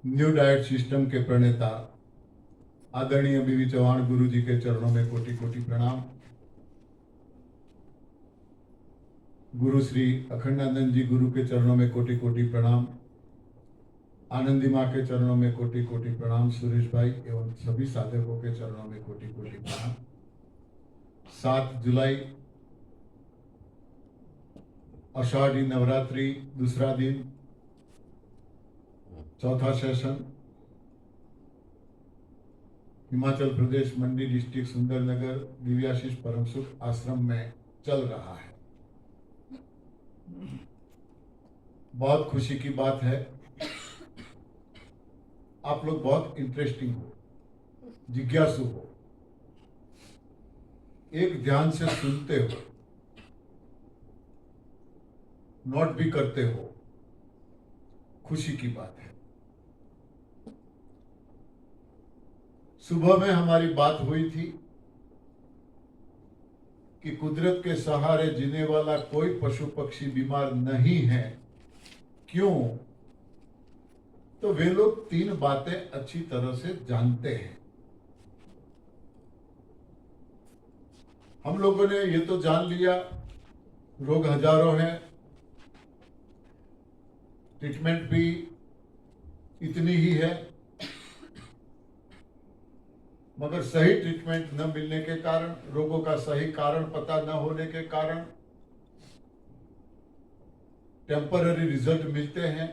New diet system के प्रणेता आदरणीय बीवी चौहान गुरु जी के चरणों में कोटि कोटि प्रणाम। गुरु श्री अखंडानंद जी गुरु के चरणों में कोटि कोटि प्रणाम। आनंदी माँ के चरणों में कोटि कोटि प्रणाम। सुरेश भाई एवं सभी साधकों के चरणों में कोटि कोटि प्रणाम। 7 जुलाई आषाढ़ी नवरात्रि दूसरा दिन, चौथा सेशन हिमाचल प्रदेश मंडी डिस्ट्रिक्ट सुंदरनगर दिव्याशीष परम सुख आश्रम में चल रहा है। बहुत खुशी की बात है, आप लोग बहुत इंटरेस्टिंग हो, जिज्ञासु हो, एक ध्यान से सुनते हो, नोट भी करते हो, खुशी की बात है। सुबह में हमारी बात हुई थी कि कुदरत के सहारे जीने वाला कोई पशु पक्षी बीमार नहीं है। क्यों? तो वे लोग 3 बातें अच्छी तरह से जानते हैं। हम लोगों ने ये तो जान लिया रोग हजारों हैं, ट्रीटमेंट भी इतनी ही है, मगर सही ट्रीटमेंट न मिलने के कारण, रोगों का सही कारण पता न होने के कारण टेम्पररी रिजल्ट मिलते हैं,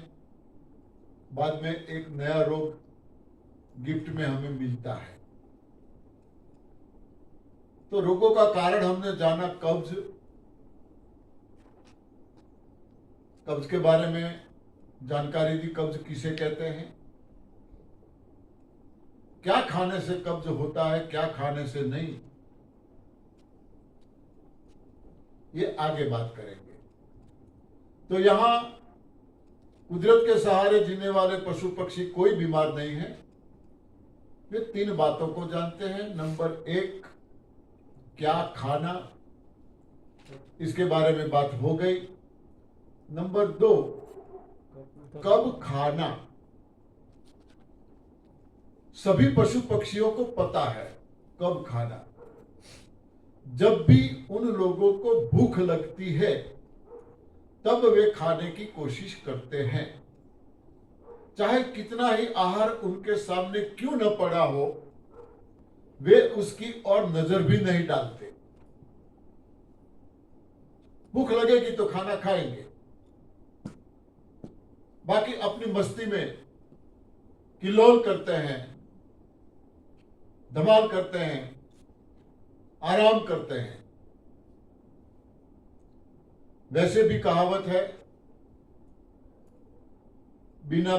बाद में एक नया रोग गिफ्ट में हमें मिलता है। तो रोगों का कारण हमने जाना, कब्ज। कब्ज के बारे में जानकारी दी, कब्ज किसे कहते हैं, क्या खाने से कब्ज होता है, क्या खाने से नहीं, ये आगे बात करेंगे। तो यहां कुदरत के सहारे जीने वाले पशु पक्षी कोई बीमार नहीं है। वे 3 बातों को जानते हैं। नंबर 1, क्या खाना, इसके बारे में बात हो गई। नंबर 2, कब खाना। सभी पशु पक्षियों को पता है कब खाना। जब भी उन लोगों को भूख लगती है तब वे खाने की कोशिश करते हैं, चाहे कितना ही आहार उनके सामने क्यों न पड़ा हो, वे उसकी ओर नजर भी नहीं डालते। भूख लगेगी तो खाना खाएंगे, बाकी अपनी मस्ती में किलोल करते हैं, धमाल करते हैं, आराम करते हैं। वैसे भी कहावत है, बिना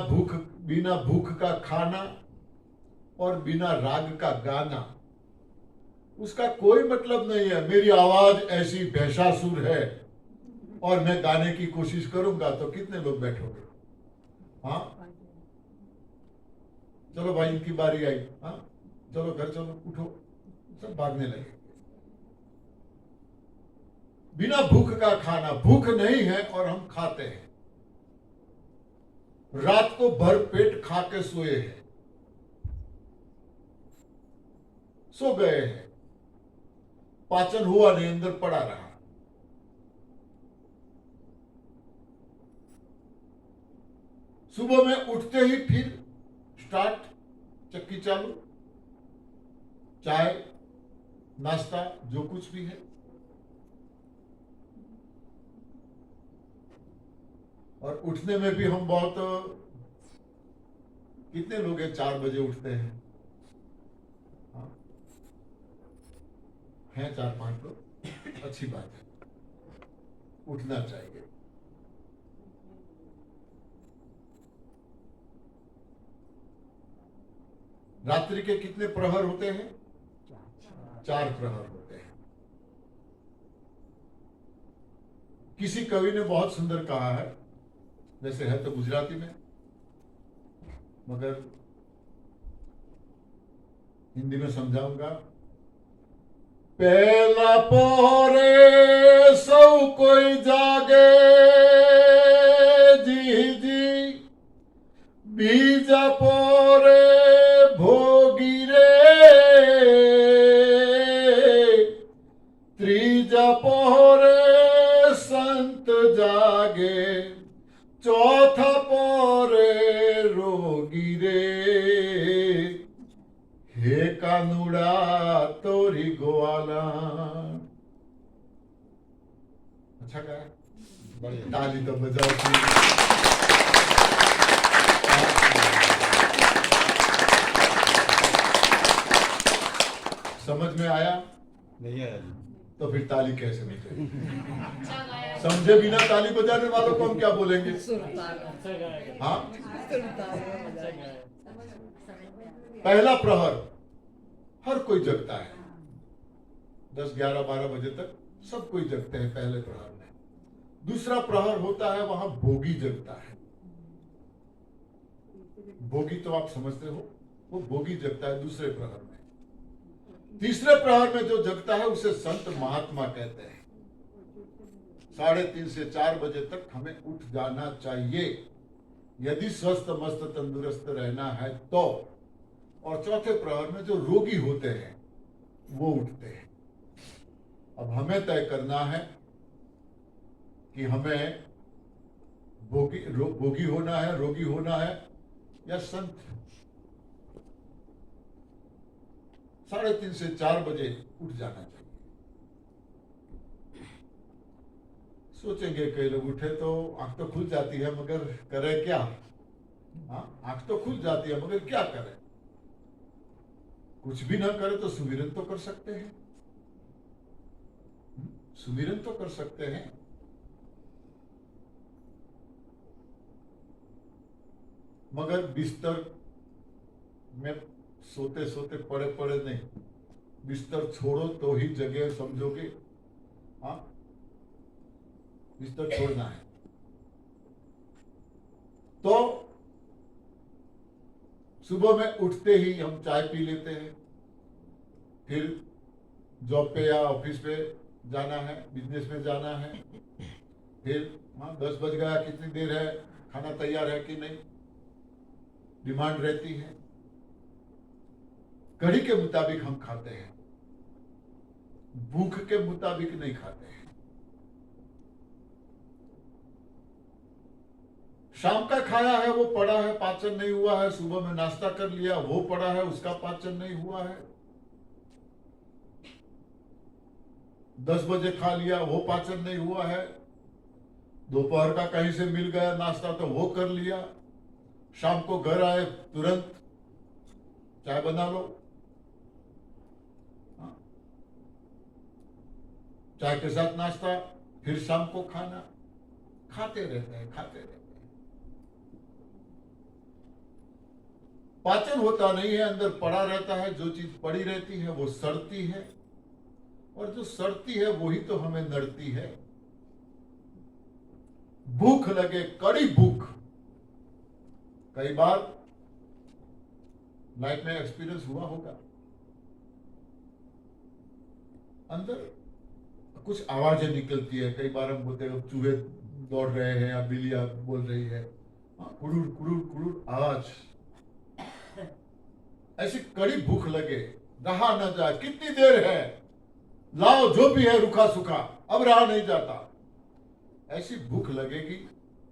भूख का खाना और बिना राग का गाना। उसका कोई मतलब नहीं है मेरी आवाज ऐसी भैंसासुर है और मैं गाने की कोशिश करूंगा तो कितने लोग बैठोगे? हाँ, चलो भाई इनकी बारी आई, हाँ चलो घर चलो, उठो, सब भागने लगे। बिना भूख का खाना, भूख नहीं है और हम खाते हैं। रात को भर पेट खा के सोए हैं, सो गए हैं, पाचन हुआ नहीं, अंदर पड़ा रहा। सुबह में उठते ही फिर स्टार्ट, चक्की चालू, चाय नाश्ता जो कुछ भी है। और उठने में भी हम बहुत, कितने लोग हैं 4 बजे उठते हैं? हाँ? हैं 4-5 लोग, अच्छी बात है, उठना चाहिए। रात्रि के कितने प्रहर होते हैं? 4 प्रहर होते हैं। किसी कवि ने बहुत सुंदर कहा है, वैसे है तो गुजराती में, मगर हिंदी में समझाऊंगा। पहला पोरे सौ कोई जागे जी जी, बीज पोरे भोगी रे, त्रीज पोरे संत जागे, चौथा पोरे रोगी रे, हे कानुड़ा तोरी गोवाला। अच्छा गाया, ताली तो बजाओ। समझ में आया? नहीं आया जी। तो फिर ताली कैसे बजेगी? समझे बिना ताली बजाने वालों को हम क्या बोलेंगे? हाँ, पहला प्रहर हर कोई जगता है, 10, 11, 12 बजे तक सब कोई जगते हैं पहले प्रहर में। दूसरा प्रहर होता है, वहां भोगी जगता है। भोगी तो आप समझते हो, वो भोगी जगता है दूसरे प्रहर में। तीसरे प्रहर में जो जगता है उसे संत महात्मा कहते हैं। 3:30 से 4 बजे तक हमें उठ जाना चाहिए यदि स्वस्थ मस्त तंदुरुस्त रहना है तो। और चौथे प्रहर में जो रोगी होते हैं वो उठते हैं। अब हमें तय करना है कि हमें भोगी होना है, रोगी होना है या संत। 3:30 से 4 बजे उठ जाना चाहिए। सोचेंगे कई लोग उठे तो आंख तो खुल जाती है मगर करे क्या? हाँ, आंख तो खुल जाती है मगर क्या करें? कुछ भी ना करे तो सुमिरन तो कर सकते हैं, सुमिरन तो कर सकते हैं। मगर बिस्तर में सोते सोते पड़े पड़े नहीं, बिस्तर छोड़ो तो ही जगह समझोगे। हाँ, बिस्तर छोड़ना है तो सुबह में उठते ही हम चाय पी लेते हैं, फिर जॉब पे या ऑफिस पे जाना है, बिजनेस में जाना है, फिर 10 बज गया, कितनी देर है, खाना तैयार है कि नहीं, डिमांड रहती है। कड़ी के मुताबिक हम खाते हैं, भूख के मुताबिक नहीं खाते हैं। शाम का खाया है वो पड़ा है, पाचन नहीं हुआ है। सुबह में नाश्ता कर लिया, वो पड़ा है, उसका पाचन नहीं हुआ है। 10 बजे खा लिया, वो पाचन नहीं हुआ है। दोपहर का कहीं से मिल गया नाश्ता तो वो कर लिया। शाम को घर आए तुरंत चाय बना लो, चाय के साथ नाश्ता, फिर शाम को खाना। खाते रहते हैं, खाते रहते हैं। पाचन होता नहीं है, अंदर पड़ा रहता है। जो चीज पड़ी रहती है वो सड़ती है, और जो सड़ती है वही तो हमें नड़ती है। भूख लगे, कड़ी भूख, कई बार लाइफ में एक्सपीरियंस हुआ होगा। अंदर कुछ आवाजें निकलती है, कई बार हम बोलते हैं चूहे दौड़ रहे हैं या बिल्लियां बोल रही है, कुड़ुड़ कुड़ुड़ कुड़ुड़ आवाज। ऐसी कड़ी भूख लगे, रहा न जाए, कितनी देर है, लाओ जो भी है रुखा सुखा, अब रहा नहीं जाता, ऐसी भूख लगेगी।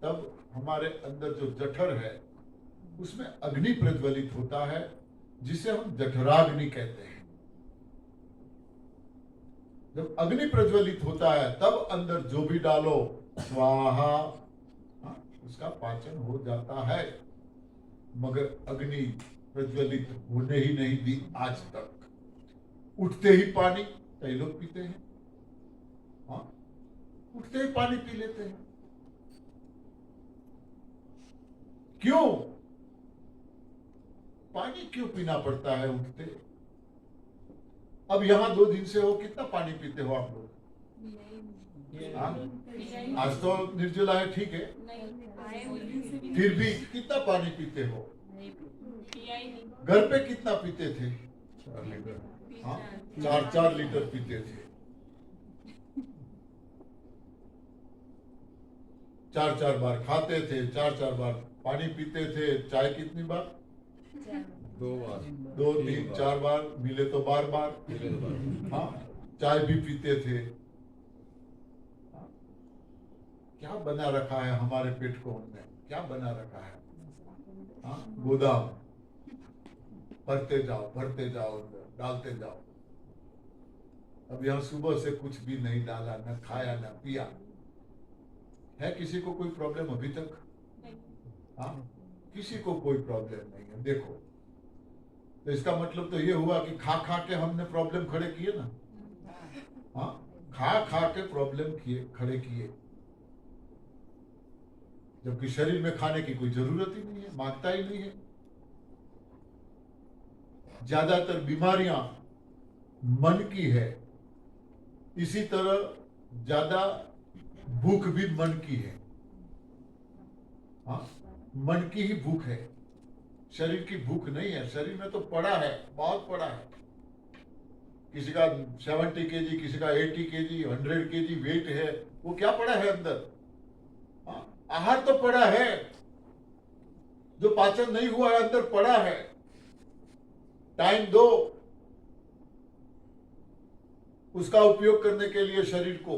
तब हमारे अंदर जो जठर है उसमें अग्नि प्रज्वलित होता है, जिसे हम जठराग्नि कहते हैं। जब अग्नि प्रज्वलित होता है तब अंदर जो भी डालो स्वाहा, उसका पाचन हो जाता है। मगर अग्नि प्रज्वलित होने ही नहीं दी आज तक। उठते ही पानी, कई लोग पीते हैं, हाँ, उठते ही पानी पी लेते हैं। क्यों पानी क्यों पीना पड़ता है उठते? अब यहां 2 दिन से हो, कितना पानी पीते हो आप लोग? आज तो निर्जला है, ठीक है, फिर भी कितना पानी पीते हो? घर पे कितना पीते थे? 4 लीटर, हाँ, 4 लीटर पीते थे। 4 बार खाते थे, 4 बार पानी पीते थे, चाय कितनी बार? 2 बार, 2, 3, 4 बार, मिले तो बार बार। मिले तो बार। हाँ, चाय भी पीते थे। हाँ, क्या बना रखा है हमारे पेट को हमने, क्या बना रखा है? हाँ, गोदाम, भरते जाओ, डालते जाओ। अब यहाँ सुबह से कुछ भी नहीं डाला, न खाया न पिया। है किसी को कोई प्रॉब्लम अभी तक? हाँ, किसी को कोई प्रॉब्लम नहीं है। देखो, तो इसका मतलब तो ये हुआ कि खा खा के हमने प्रॉब्लम खड़े किए ना। हाँ, खा खा के प्रॉब्लम खड़े किए, जबकि शरीर में खाने की कोई जरूरत ही नहीं है, मांगता ही नहीं है। ज्यादातर बीमारियां मन की है, इसी तरह ज्यादा भूख भी मन की है। हाँ, मन की ही भूख है, शरीर की भूख नहीं है। शरीर में तो पड़ा है, बहुत पड़ा है। किसी का 70 kg, किसी का 80 kg, 100 kg वेट है, वो क्या पड़ा है अंदर? हाँ, आहार तो पड़ा है, जो पाचन नहीं हुआ है अंदर पड़ा है। टाइम दो उसका उपयोग करने के लिए शरीर को,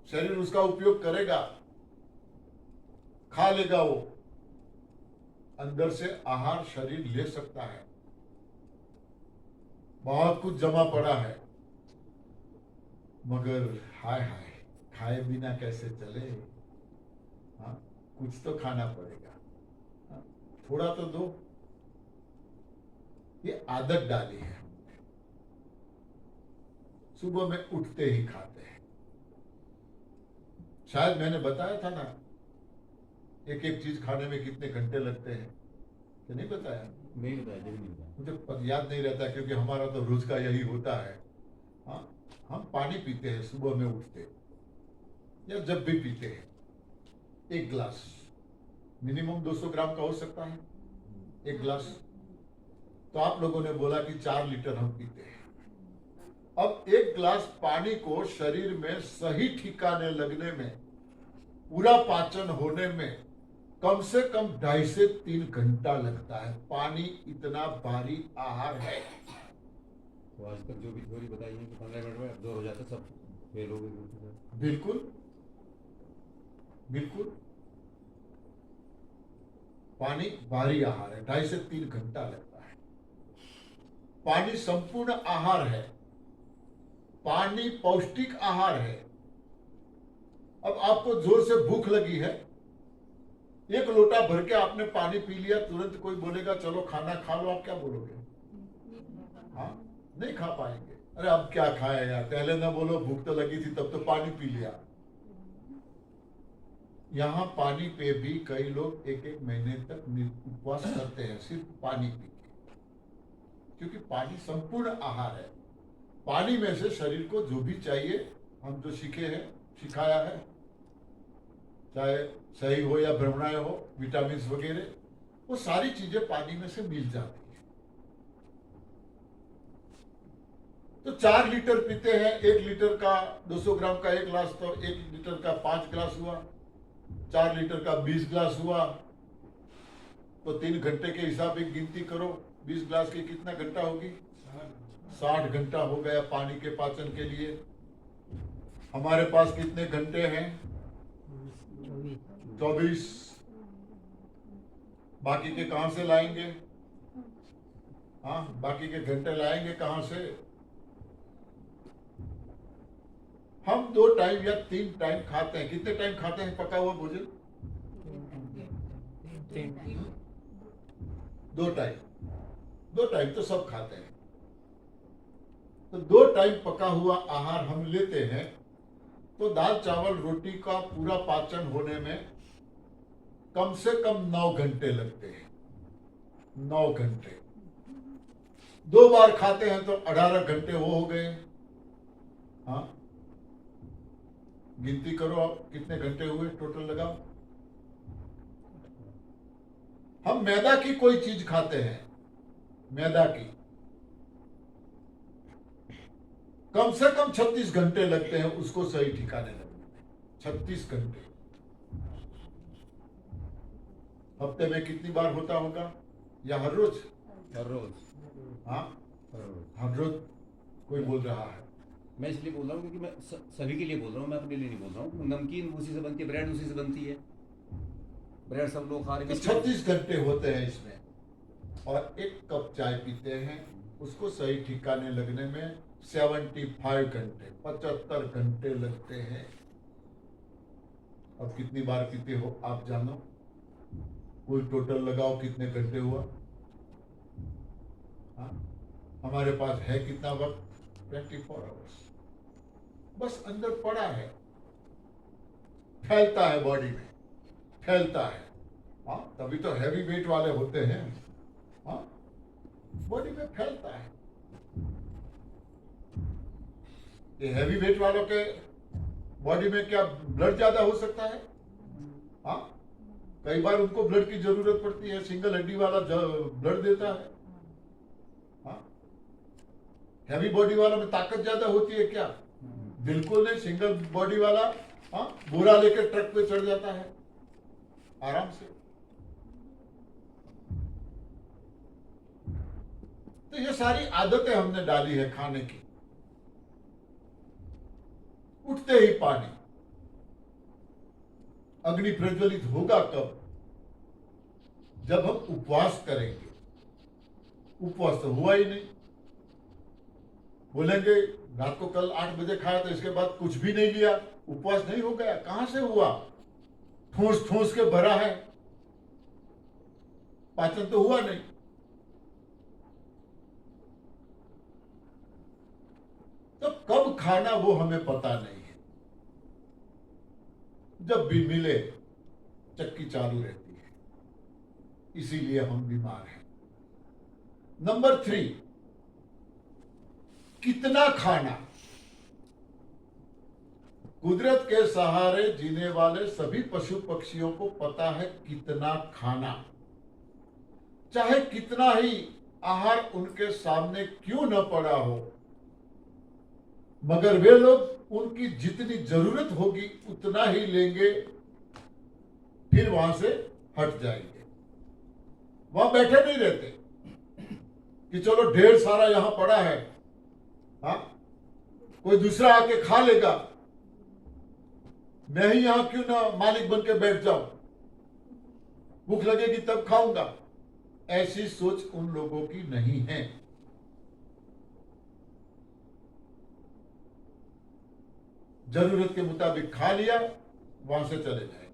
शरीर उसका उपयोग करेगा, खा लेगा। वो अंदर से आहार शरीर ले सकता है। बहुत कुछ जमा पड़ा है, मगर हाय हाय, खाए बिना कैसे चले? हाँ, कुछ तो खाना पड़ेगा। हाँ, थोड़ा तो दो। ये आदत डाली है, सुबह में उठते ही खाते हैं। शायद मैंने बताया था ना, एक एक चीज खाने में कितने घंटे लगते हैं, कि नहीं बताया? नहीं बताया, नहीं बताया। मुझे याद नहीं रहता, क्योंकि हमारा तो रोज का यही होता है। हाँ, हम पानी पीते हैं सुबह में उठते, या जब भी पीते हैं, 1 गिलास, मिनिमम 200 ग्राम का हो सकता है 1 गिलास। तो आप लोगों ने बोला कि 4 लीटर हम पीते हैं। अब 1 गिलास पानी को शरीर में सही ठिकाने लगने में, पूरा पाचन होने में कम से कम 2.5 से 3 घंटा लगता है। पानी इतना भारी आहार है। तो आज तक जो भी थ्योरी बताई है कि 15 मिनट में अब्जॉर्ब हो जाता है, सब फेल हो गए। बिल्कुल बिल्कुल, पानी भारी आहार है, 2.5 से 3 घंटा लगता है। पानी संपूर्ण आहार है, पानी पौष्टिक आहार है। अब आपको जोर से भूख लगी है, 1 लोटा भर के आपने पानी पी लिया, तुरंत कोई बोलेगा चलो खाना खा लो, आप क्या बोलोगे? हाँ, नहीं खा पाएंगे। अरे अब क्या खाएगा, पहले ना बोलो भूख तो लगी थी, तब तो पानी पी लिया। यहाँ पानी पे भी कई लोग 1-1 महीने तक उपवास करते हैं, सिर्फ पानी पी के, क्योंकि पानी संपूर्ण आहार है। पानी में से शरीर को जो भी चाहिए, हम जो सीखे हैं, सिखाया है, चाहे सही हो या भ्रमणाएं हो, विटामिन वगैरह, वो सारी चीजें पानी में से मिल जाती है। तो 4 लीटर पीते हैं, 1 लीटर का 200 ग्राम का 1 गिलास, तो 1 लीटर का 5 गिलास हुआ, 4 लीटर का 20 गिलास हुआ। तो 3 घंटे के हिसाब से गिनती करो, 20 गिलास की कितना घंटा होगी? 60 घंटा हो गया पानी के पाचन के लिए। हमारे पास कितने घंटे हैं? 24। बाकी के कहां से लाएंगे? हाँ, बाकी के घंटे लाएंगे कहां से? हम 2 टाइम या 3 टाइम खाते हैं। कितने टाइम खाते हैं पका हुआ भोजन? 2 टाइम। 2 टाइम तो सब खाते हैं। तो 2 टाइम पका हुआ आहार हम लेते हैं, तो दाल चावल रोटी का पूरा पाचन होने में कम से कम 9 घंटे लगते हैं। 9 घंटे। 2 बार खाते हैं तो 18 घंटे वो हो गए। हाँ, गिनती करो आप कितने घंटे हुए, टोटल लगाओ। हम मैदा की कोई चीज खाते हैं, मैदा की, कम से कम 36 घंटे लगते हैं उसको सही ठिकाने लगने में। 36 घंटे। हफ्ते में कितनी बार होता होगा, या हर रोज? हर रोज। हाँ, हर रोज। हर रोज कोई बोल रहा है। मैं इसलिए बोल रहा हूँ क्योंकि मैं सभी के लिए बोल रहा हूँ, मैं अपने लिए नहीं बोल रहा हूँ। नमकीन उसी से बनती है, ब्रेड उसी से बनती है, ब्रेड सब लोग खा रहे तो हैं। 36 घंटे होते हैं इसमें, और एक कप चाय पीते हैं, उसको सही ठिकाने लगने में 75 घंटे, 75 घंटे लगते हैं। अब कितनी बार पीते हो आप जानो, कोई टोटल लगाओ कितने घंटे हुआ। हाँ? हमारे पास है कितना वक्त? 24 आवर्स। बस अंदर पड़ा है, फैलता है बॉडी में, फैलता है। हाँ, तभी तो हैवी वेट वाले होते हैं। हाँ, बॉडी में फैलता है। ये हैवी वेट वालों के बॉडी में क्या ब्लड ज्यादा हो सकता है? हाँ, कई बार उनको ब्लड की जरूरत पड़ती है, सिंगल हड्डी वाला ब्लड देता है। हाँ, हैवी बॉडी वालों में ताकत ज्यादा होती है क्या? बिल्कुल नहीं। सिंगल बॉडी वाला हाँ बोरा लेकर ट्रक पे चढ़ जाता है आराम से। तो ये सारी आदतें हमने डाली है खाने की। उठते ही पानी। अग्नि प्रज्वलित होगा कब? जब हम उपवास करेंगे। उपवास तो हुआ ही नहीं। बोलेंगे रात को कल 8 बजे खाया तो इसके बाद कुछ भी नहीं लिया, उपवास नहीं हो गया। कहां से हुआ? ठूस ठूस के भरा है, पाचन तो हुआ नहीं। तो कब खाना वो हमें पता नहीं है। जब भी मिले चक्की चालू रहती है, इसीलिए हम बीमार हैं। नंबर 3, कितना खाना। कुदरत के सहारे जीने वाले सभी पशु पक्षियों को पता है कितना खाना। चाहे कितना ही आहार उनके सामने क्यों न पड़ा हो, मगर वे लोग उनकी जितनी जरूरत होगी उतना ही लेंगे, फिर वहां से हट जाएंगे। वहां बैठे नहीं रहते कि चलो ढेर सारा यहां पड़ा है, हाँ कोई दूसरा आके खा लेगा, मैं ही यहां क्यों ना मालिक बन के बैठ जाऊं, भूख लगेगी तब खाऊंगा। ऐसी सोच उन लोगों की नहीं है। जरूरत के मुताबिक खा लिया, वहां से चले जाएंगे।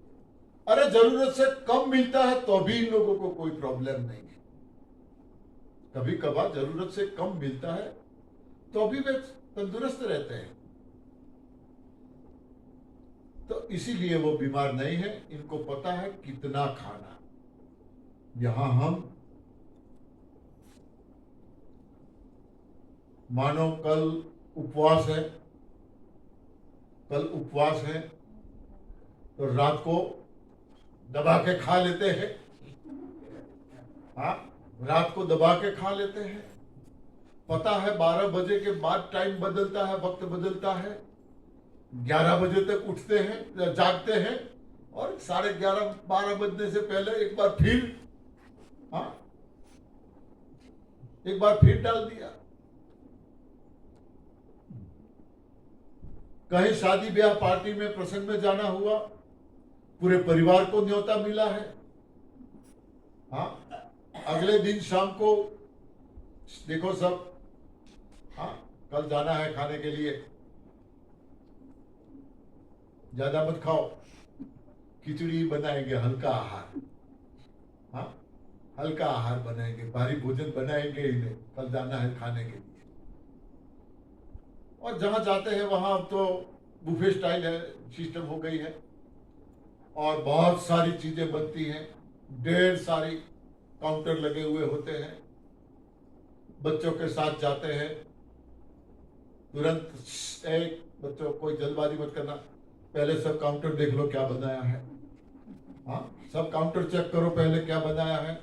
अरे जरूरत से कम मिलता है तो भी इन लोगों को कोई प्रॉब्लम नहीं है। कभी कभार जरूरत से कम मिलता है तो भी वे तंदुरुस्त रहते हैं। तो इसीलिए वो बीमार नहीं है। इनको पता है कितना खाना। यहां हम मानो कल उपवास है, कल उपवास है तो रात को दबा के खा लेते हैं। हाँ, रात को दबा के खा लेते हैं। पता है 12 बजे के बाद टाइम बदलता है, वक्त बदलता है। 11 बजे तक उठते हैं, जागते हैं, और 11:30 12 बजने से पहले एक बार फिर एक बार फिर डाल दिया। कहीं शादी ब्याह पार्टी में प्रसंग में जाना हुआ, पूरे परिवार को न्योता मिला है। हाँ, अगले दिन शाम को देखो सब, हाँ कल जाना है खाने के लिए, ज्यादा मत खाओ, खिचड़ी बनाएंगे, हल्का आहार। हाँ, हल्का आहार बनाएंगे, भारी भोजन बनाएंगे ही नहीं, कल जाना है खाने के लिए। और जहां जाते हैं वहां अब तो बुफे स्टाइल है, सिस्टम हो गई है, और बहुत सारी चीजें बनती हैं, ढेर सारी काउंटर लगे हुए होते हैं। बच्चों के साथ जाते हैं, तुरंत बच्चों कोई जल्दबाजी मत करना, पहले सब काउंटर देख लो क्या बनाया है। हाँ, सब काउंटर चेक करो पहले क्या बनाया है।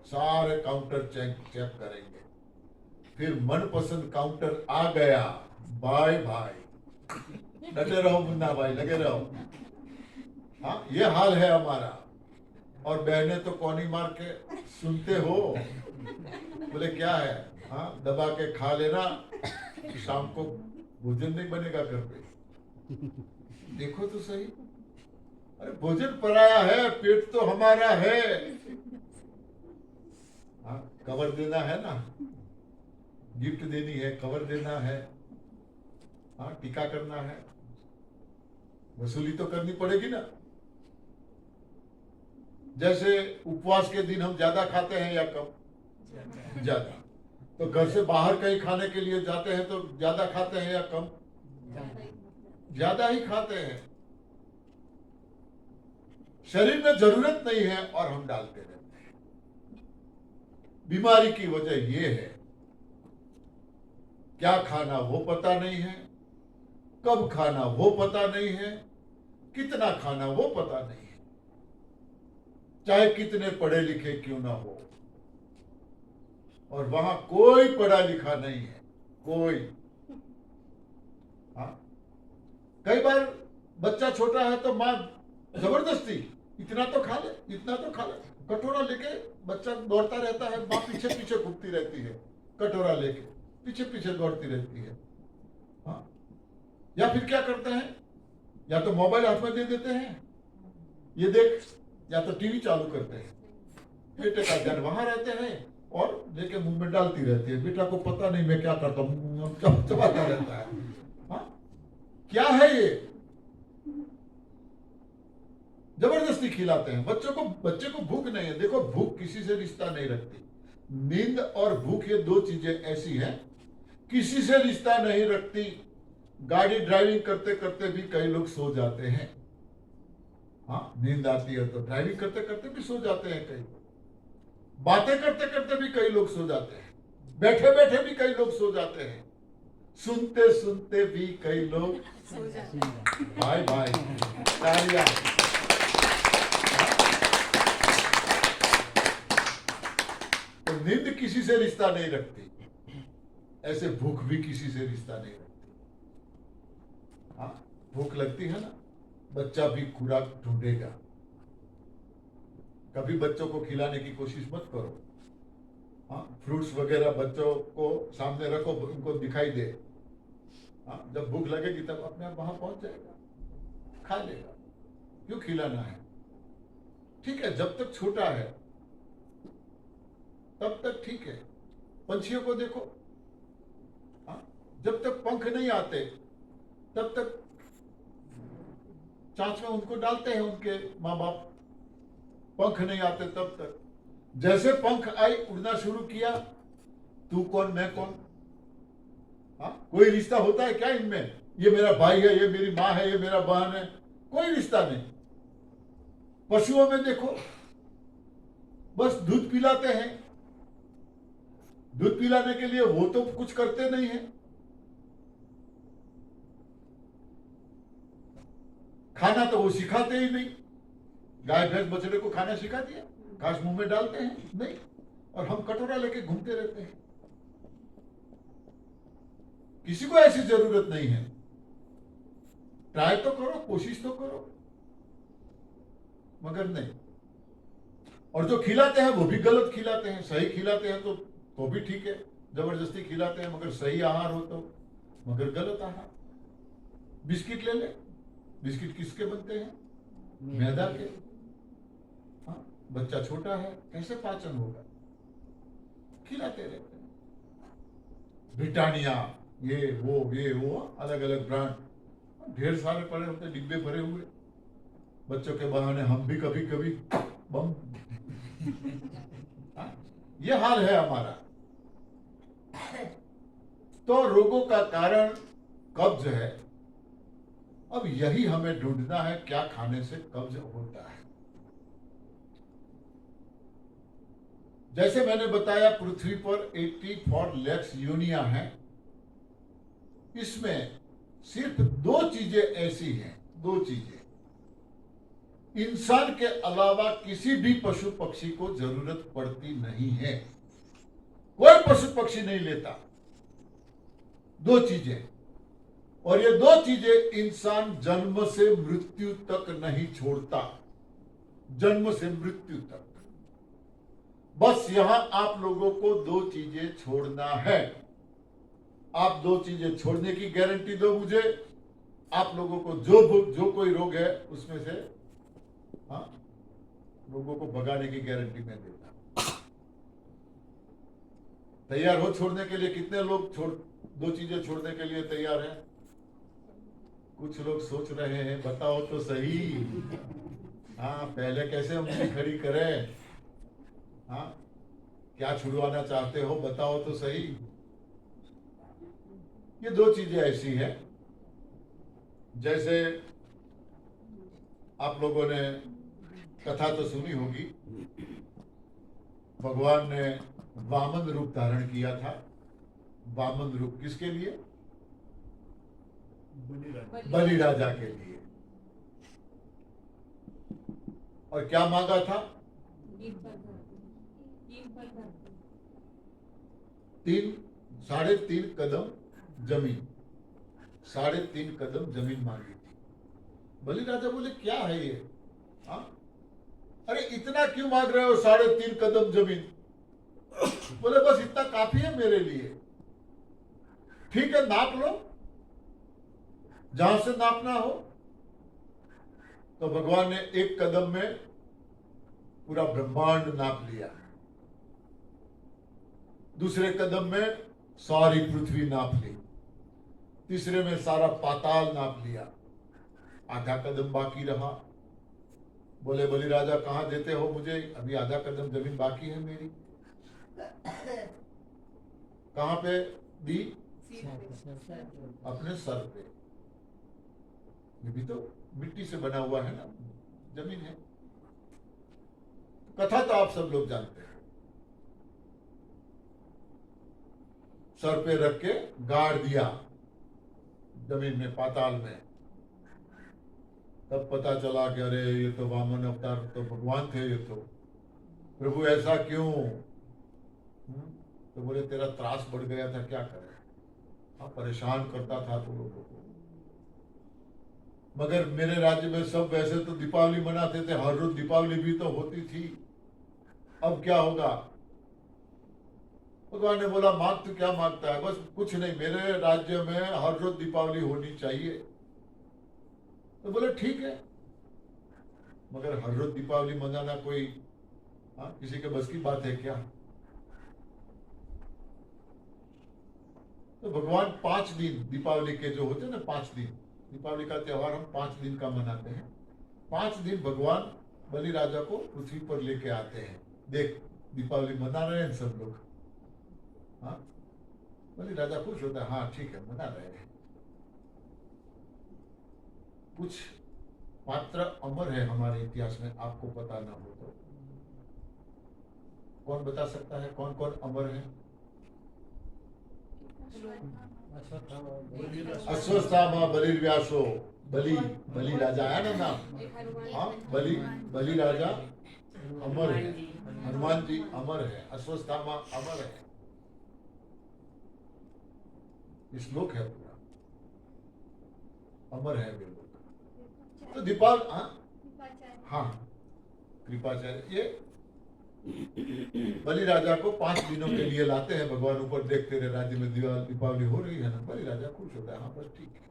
सारे काउंटर चेक करेंगे, फिर मनपसंद काउंटर आ गया, बाय भाई, लगे रहो मुन्ना भाई, लगे रहो। हाँ, ये हाल है हमारा। और बहनें तो कौनी मार के सुनते हो। बोले क्या है, हाँ दबा के खा लेना, शाम को भोजन नहीं बनेगा घर पे। देखो तो सही, अरे भोजन पराया है, पेट तो हमारा है। हाँ कवर देना है ना, गिफ्ट देनी है, कवर देना है, हाँ टीका करना है, वसूली तो करनी पड़ेगी ना। जैसे उपवास के दिन हम ज्यादा खाते हैं या कम? ज्यादा। तो घर से बाहर कहीं खाने के लिए जाते हैं तो ज्यादा खाते हैं या कम? ज्यादा ही खाते हैं। शरीर में जरूरत नहीं है और हम डालते रहते हैं। बीमारी की वजह यह है, क्या खाना वो पता नहीं है, कब खाना वो पता नहीं है, कितना खाना वो पता नहीं है, चाहे कितने पढ़े लिखे क्यों ना हो। और वहां कोई पढ़ा लिखा नहीं है, कोई। हाँ कई बार बच्चा छोटा है तो मां जबरदस्ती इतना तो खा ले, इतना तो खा ले, कटोरा लेके बच्चा दौड़ता रहता है, मां पीछे पीछे घूमती रहती है, कटोरा लेके पीछे पीछे दौड़ती रहती है। हाँ या फिर क्या करते हैं, या तो मोबाइल हाथ में दे देते हैं, ये देख, या तो टीवी चालू करते हैं। बेटे का ध्यान वहां रहते हैं और लेके मुंह में डालती रहती है। बेटा को पता नहीं मैं क्या करता हूँ, चबाता रहता है। हाँ क्या है ये, जबरदस्ती खिलाते हैं बच्चों को। बच्चे को भूख नहीं है। देखो भूख किसी से रिश्ता नहीं रखती। नींद और भूख ये दो चीजें ऐसी हैं, किसी से रिश्ता नहीं रखती। गाड़ी ड्राइविंग करते करते भी कई लोग सो जाते हैं। हाँ नींद आती है तो ड्राइविंग करते करते भी सो जाते हैं कई लोग, बातें करते करते भी कई लोग सो जाते हैं, बैठे बैठे भी कई लोग सो जाते हैं, सुनते सुनते भी कई लोग सो जाते हैं। भाई भाई तालियां। तो नींद किसी से रिश्ता नहीं रखती, ऐसे भूख भी किसी से रिश्ता नहीं रखती। हाँ भूख लगती है ना, बच्चा भी खुराक ढूंढेगा। कभी बच्चों को खिलाने की कोशिश मत करो। हाँ फ्रूट्स वगैरह बच्चों को सामने रखो, उनको दिखाई दे। हाँ जब भूख लगेगी तब अपने आप वहां पहुंच जाएगा, खा लेगा। क्यों खिलाना है? ठीक है जब तक छोटा है तब तक ठीक है। पंछियों को देखो, हाँ जब तक पंख नहीं आते तब तक चांच में उनको डालते हैं उनके माँ बाप। पंख नहीं आते तब तक। जैसे पंख आई, उड़ना शुरू किया, तू कौन मैं कौन। हाँ कोई रिश्ता होता है क्या इनमें? ये मेरा भाई है, ये मेरी माँ है, ये मेरा बहन है, कोई रिश्ता नहीं। पशुओं में देखो, बस दूध पिलाते हैं। दूध पिलाने के लिए वो तो कुछ करते नहीं है। खाना तो वो सिखाते ही नहीं। गाय भैंस बछड़े को खाना सिखा दिया, घास मुंह में डालते हैं नहीं, और हम कटोरा लेके घूमते रहते हैं। किसी को ऐसी जरूरत नहीं है। ट्राई तो करो, कोशिश तो करो, मगर नहीं। और जो खिलाते हैं वो भी गलत खिलाते हैं। सही खिलाते हैं तो भी ठीक है, जबरदस्ती खिलाते हैं, मगर सही आहार हो तो, मगर गलत आहार। बिस्किट ले ले, बिस्किट किसके बनते हैं? मैदा के। हाँ बच्चा छोटा है, कैसे पाचन होगा? खिलाते रहते हैं। ब्रिटानिया, ये वो अलग अलग ब्रांड ढेर सारे पड़े होते, डिब्बे भरे हुए। बच्चों के बहाने हम भी कभी कभी बम। ये हाल है हमारा। तो रोगों का कारण कब्ज है। अब यही हमें ढूंढना है, क्या खाने से कब्ज होता है। जैसे मैंने बताया, पृथ्वी पर 84 लाख योनियां हैं। इसमें सिर्फ दो चीजें ऐसी हैं, दो चीजें इंसान के अलावा किसी भी पशु पक्षी को जरूरत पड़ती नहीं है। कोई पशु पक्षी नहीं लेता। दो चीजें, और ये दो चीजें इंसान जन्म से मृत्यु तक नहीं छोड़ता। जन्म से मृत्यु तक। बस यहां आप लोगों को दो चीजें छोड़ना है। आप दो चीजें छोड़ने की गारंटी दो मुझे। आप लोगों को जो कोई रोग है उसमें से हाँ लोगों को भगाने की गारंटी मैं देता। तैयार हो छोड़ने के लिए? कितने लोग दो चीजें छोड़ने के लिए तैयार हैं? कुछ लोग सोच रहे हैं, बताओ तो सही। हाँ, पहले कैसे उंगली खड़ी करें? हाँ, क्या छुड़वाना चाहते हो, बताओ तो सही। ये दो चीजें ऐसी हैं, जैसे आप लोगों ने कथा तो सुनी होगी, भगवान ने वामन रूप धारण किया था। वामन रूप किसके लिए? बलि राजा के लिए। और क्या मांगा था? 3.5 कदम जमीन, 3.5 कदम जमीन मांगी थी। बलि राजा बोले क्या है ये? हाँ, अरे इतना क्यों मांग रहे हो 3.5 कदम जमीन? बोले बस इतना काफी है मेरे लिए। ठीक है, नाप लो जहां से नापना हो। तो भगवान ने 1 कदम में पूरा ब्रह्मांड नाप लिया, दूसरे कदम में सारी पृथ्वी नाप ली, तीसरे में सारा पाताल नाप लिया, आधा कदम बाकी रहा। बोले बलि राजा कहां देते हो मुझे? अभी आधा कदम जमीन बाकी है मेरी। कहां पे दी? अपने सर पे। ये भी तो मिट्टी से बना हुआ है ना, जमीन है। कथा तो आप सब लोग जानते हैं। सर पे रख के गाड़ दिया जमीन में, पाताल में। तब पता चला कि अरे ये तो वामन अवतार तो भगवान थे, ये तो प्रभु ऐसा क्यों? तो बोले तेरा त्रास बढ़ गया था, क्या करे, परेशान करता था तुम लोगों को। मगर मेरे राज्य में सब वैसे तो दीपावली मनाते थे, हर रोज दीपावली भी तो होती थी, अब क्या होगा? भगवान ने बोला मांग तो क्या मांगता है? बस कुछ नहीं, मेरे राज्य में हर रोज दीपावली होनी चाहिए। तो बोले ठीक है, मगर हर रोज दीपावली मनाना कोई किसी के बस की बात है क्या? तो भगवान 5 दिन दीपावली के जो होते हैं ना, 5 दिन दीपावली का त्योहार हम 5 दिन का मनाते हैं। 5 दिन भगवान बलि राजा को पृथ्वी पर लेके आते हैं। देख दीपावली मना रहे हैं सब लोग। हाँ, बलि राजा खुश होता है, हाँ ठीक है मना रहे हैं। कुछ पात्र अमर है हमारे इतिहास में, आपको पता ना हो तो कौन बता सकता है कौन कौन अमर है? अश्वत्थामा, बलिर्व्यासो, बलि राजा है ना नाम। हाँ, बलि राजा अमर है, हनुमान जी अमर है, अश्वत्थामा अमर है। श्लोक है पूरा, अमर है वे लोग। तो दीपावली हाँ कृपाचार्य, ये बलि राजा को 5 दिनों के लिए लाते हैं भगवान ऊपर। देख तेरे राज्य में दीपावली हो रही है ना, बलि राजा खुश होता है, हाँ बस ठीक है।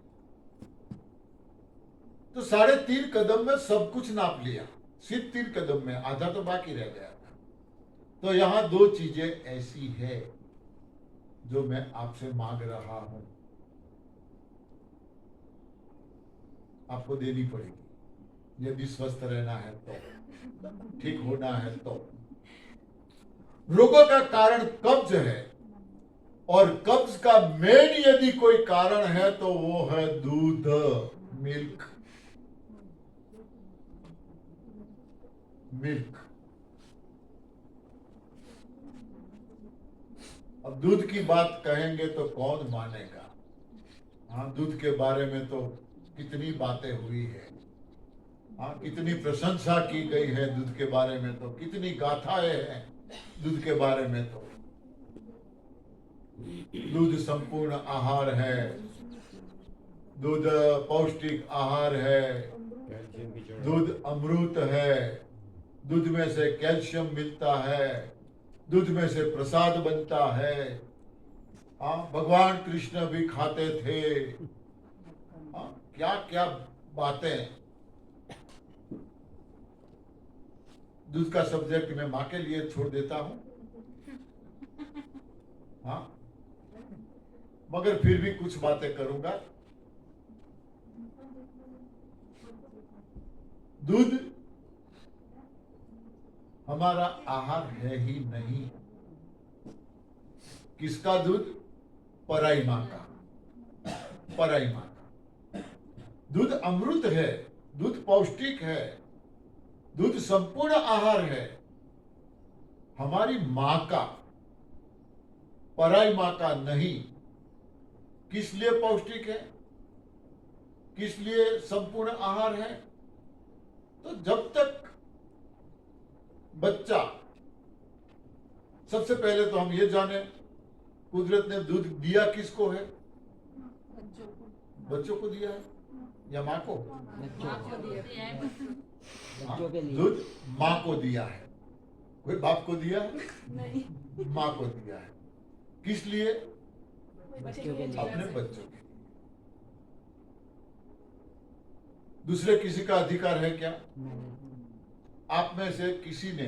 तो 3.5 कदम में सब कुछ नाप लिया, सिर्फ 3 कदम में, आधा तो बाकी रह गया था। तो यहां 2 चीजें ऐसी है जो मैं आपसे मांग रहा हूं, आपको देनी पड़ेगी यदि स्वस्थ रहना है तो, ठीक होना है तो। रोगों का कारण कब्ज है, और कब्ज का मेन यदि कोई कारण है तो वो है दूध, मिल्क। अब दूध की बात कहेंगे तो कौन मानेगा? हाँ, दूध के बारे में तो कितनी बातें हुई है, हाँ कितनी प्रशंसा की गई है दूध के बारे में, तो कितनी गाथाएं हैं दूध के बारे में। तो दूध संपूर्ण आहार है, दूध पौष्टिक आहार है, दूध अमृत है, दूध में से कैल्शियम मिलता है, दूध में से प्रसाद बनता है। हाँ, भगवान कृष्ण भी खाते थे। हाँ, क्या क्या बातें। दूध का सब्जेक्ट मैं माँ के लिए छोड़ देता हूं। हाँ, मगर फिर भी कुछ बातें करूंगा। दूध हमारा आहार है ही नहीं। किसका दूध? पराई माँ का। पराई माँ का दूध अमृत है, दूध पौष्टिक है, दूध संपूर्ण आहार है। हमारी माँ का, पराई माँ का नहीं। किस लिए पौष्टिक है, किस लिए संपूर्ण आहार है? तो जब तक बच्चा, सबसे पहले तो हम ये जाने, कुदरत ने दूध दिया किसको है? बच्चों को दिया है या माँ को? हाँ, दूध माँ को दिया है। कोई बाप को दिया है? नहीं, माँ को दिया है। किस लिए? अपने बच्चों के लिए। दूसरे किसी का अधिकार है क्या? आप में से किसी ने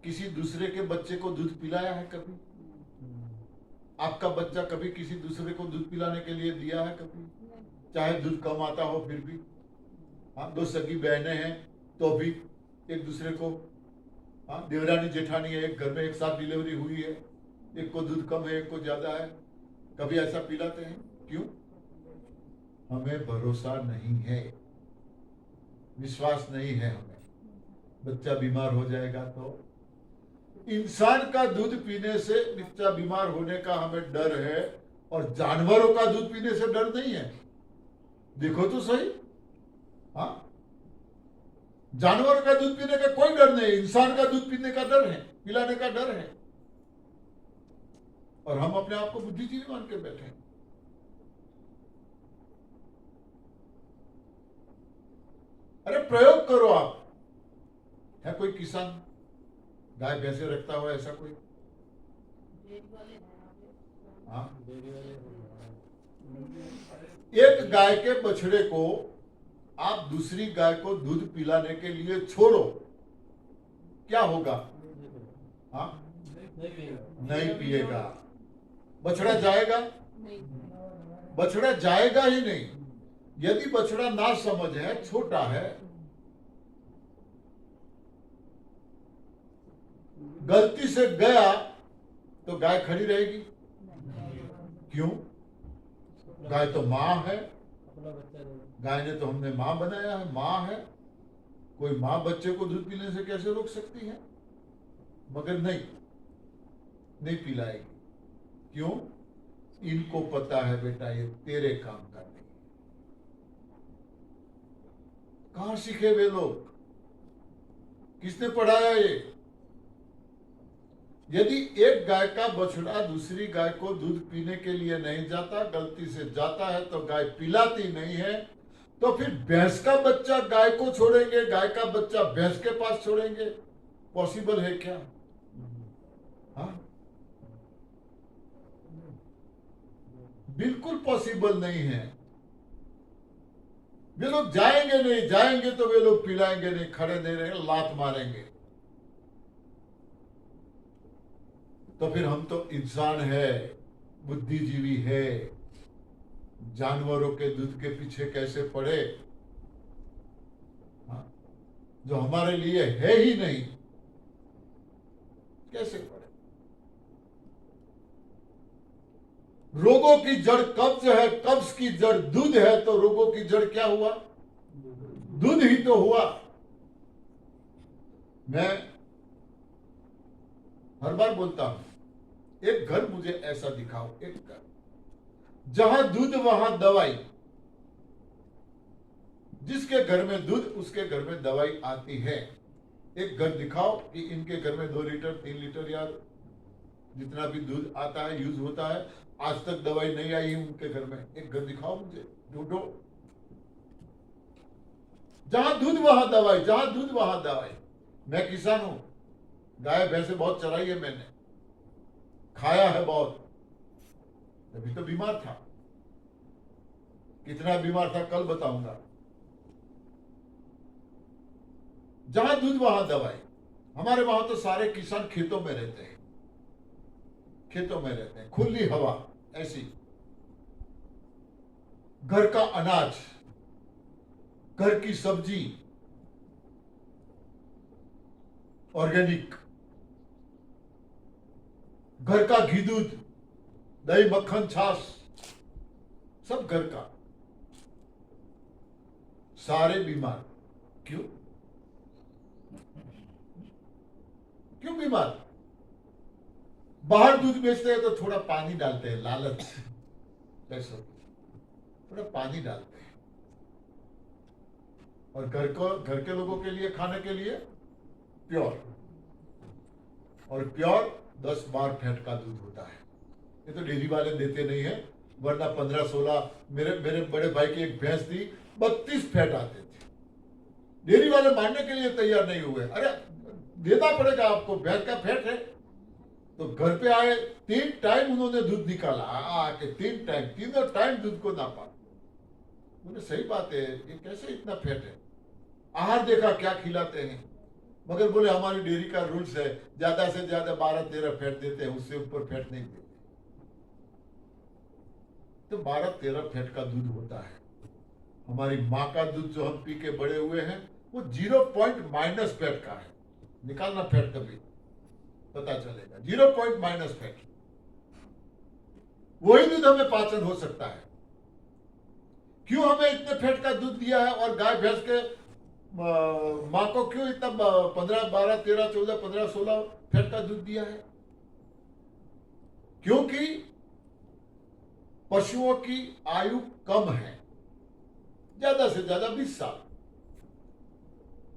किसी दूसरे के बच्चे को दूध पिलाया है कभी? आपका बच्चा कभी किसी दूसरे को दूध पिलाने के लिए दिया है कभी? चाहे दूध कम आता हो फिर भी। हाँ, दो सगी बहनें हैं तो भी एक दूसरे को, हाँ, देवरानी जेठानी है, एक घर में एक साथ डिलीवरी हुई है, एक को दूध कम है, एक को ज्यादा है, कभी ऐसा पिलाते हैं? क्यों? हमें भरोसा नहीं है, विश्वास नहीं है हमें। बच्चा बीमार हो जाएगा तो। इंसान का दूध पीने से बच्चा बीमार होने का हमें डर है, और जानवरों का दूध पीने से डर नहीं है। देखो तो सही। हाँ, जानवर का दूध पीने का कोई डर नहीं, इंसान का दूध पीने का डर है, पिलाने का डर है। और हम अपने आप को बुद्धिजीवी मान के बैठे हैं। अरे प्रयोग करो आप। है कोई किसान गाय भैंसे रखता हुआ ऐसा कोई? हाँ, एक गाय के बछड़े को आप दूसरी गाय को दूध पिलाने के लिए छोड़ो, क्या होगा? हाँ, नहीं पिएगा। बछड़ा जाएगा? बछड़ा जाएगा ही नहीं। यदि बछड़ा ना समझ है, छोटा है, गलती से गया तो गाय खड़ी रहेगी? क्यों? गाय तो मां है। गाय ने तो हमने मां बनाया है, मां है। कोई मां बच्चे को दूध पीने से कैसे रोक सकती है? मगर नहीं पिलाएगी। क्यों? इनको पता है बेटा ये तेरे काम का नहीं। कहां सीखे वे लोग? किसने पढ़ाया ये? यदि एक गाय का बछड़ा दूसरी गाय को दूध पीने के लिए नहीं जाता, गलती से जाता है तो गाय पिलाती नहीं है, तो फिर भैंस का बच्चा गाय को छोड़ेंगे, गाय का बच्चा भैंस के पास छोड़ेंगे? पॉसिबल है क्या? हाँ, बिल्कुल पॉसिबल नहीं है। वे लोग जाएंगे नहीं, जाएंगे तो वे लोग पिलाएंगे नहीं, खड़े नहीं रहेंगे, लात मारेंगे। तो फिर हम तो इंसान है, बुद्धिजीवी है, जानवरों के दूध के पीछे कैसे पड़े? हाँ, जो हमारे लिए है ही नहीं, कैसे पड़े? रोगों की जड़ कब्ज है, कब्ज की जड़ दूध है, तो रोगों की जड़ क्या हुआ? दूध ही तो हुआ। मैं हर बार बोलता हूं, एक घर मुझे ऐसा दिखाओ, एक घर जहां दूध वहां दवाई। जिसके घर में दूध उसके घर में दवाई आती है। एक घर दिखाओ कि इनके घर में 2 लीटर 3 लीटर या जितना भी दूध आता है, यूज होता है, आज तक दवाई नहीं आई है उनके घर में। एक घर दिखाओ मुझे, ढूंढो। जहां दूध वहां दवाई, जहां दूध वहां दवाई। मैं किसान हूं, गाय भैंसे बहुत चराई है मैंने, खाया है बहुत, तभी तो बीमार था। कितना बीमार था कल बताऊंगा। जहां दूध वहां दवाई। हमारे वहां तो सारे किसान खेतों में रहते हैं, खेतों में रहते हैं, खुली हवा ऐसी, घर का अनाज, घर की सब्जी, ऑर्गेनिक, घर का घी दूध, दही मक्खन छाछ, सब घर का। सारे बीमार, क्यों? क्यों बीमार? बाहर दूध बेचते हैं तो थोड़ा पानी डालते हैं, लालच पैसों की, थोड़ा पानी डालते हैं। और घर के लोगों के लिए, खाने के लिए प्योर, और प्योर 10-12 फैट का दूध होता है। ये तो डेयरी वाले देते नहीं है, वरना 15-16, मेरे बड़े भाई की एक भैंस थी, 32 फैट आते थे। डेयरी वाले मानने के लिए तैयार नहीं हुए। अरे देना पड़ेगा आपको, भैंस का फैट है। तो घर पे आए, 3 टाइम उन्होंने दूध निकाला, आके 3 टाइम, तीनों टाइम दूध को नापा। बोले सही बात है, ये कैसे इतना फैट है? आहार देखा क्या खिलाते हैं, मगर बोले हमारी डेयरी का रूल्स है, ज्यादा से ज्यादा 12-13 फैट देते हैं, उससे ऊपर फैट नहीं देते। तो 12-13 फैट का दूध होता है। हमारी माँ का दूध जो हम पी के बड़े हुए हैं, वो 0 पॉइंट माइनस फैट का है। निकालना फैट कभी, पता चलेगा। 0 पॉइंट माइनस फैट, वही दूध हमें पाचन हो सकता है। क्यों हमें इतने फैट का दूध दिया है? और गाय भैंस के माँ को क्यों इतना 15, 12, 13, 14, 15, 16 फैट का दूध दिया है? क्योंकि पशुओं की आयु कम है, ज्यादा से ज्यादा 20 साल,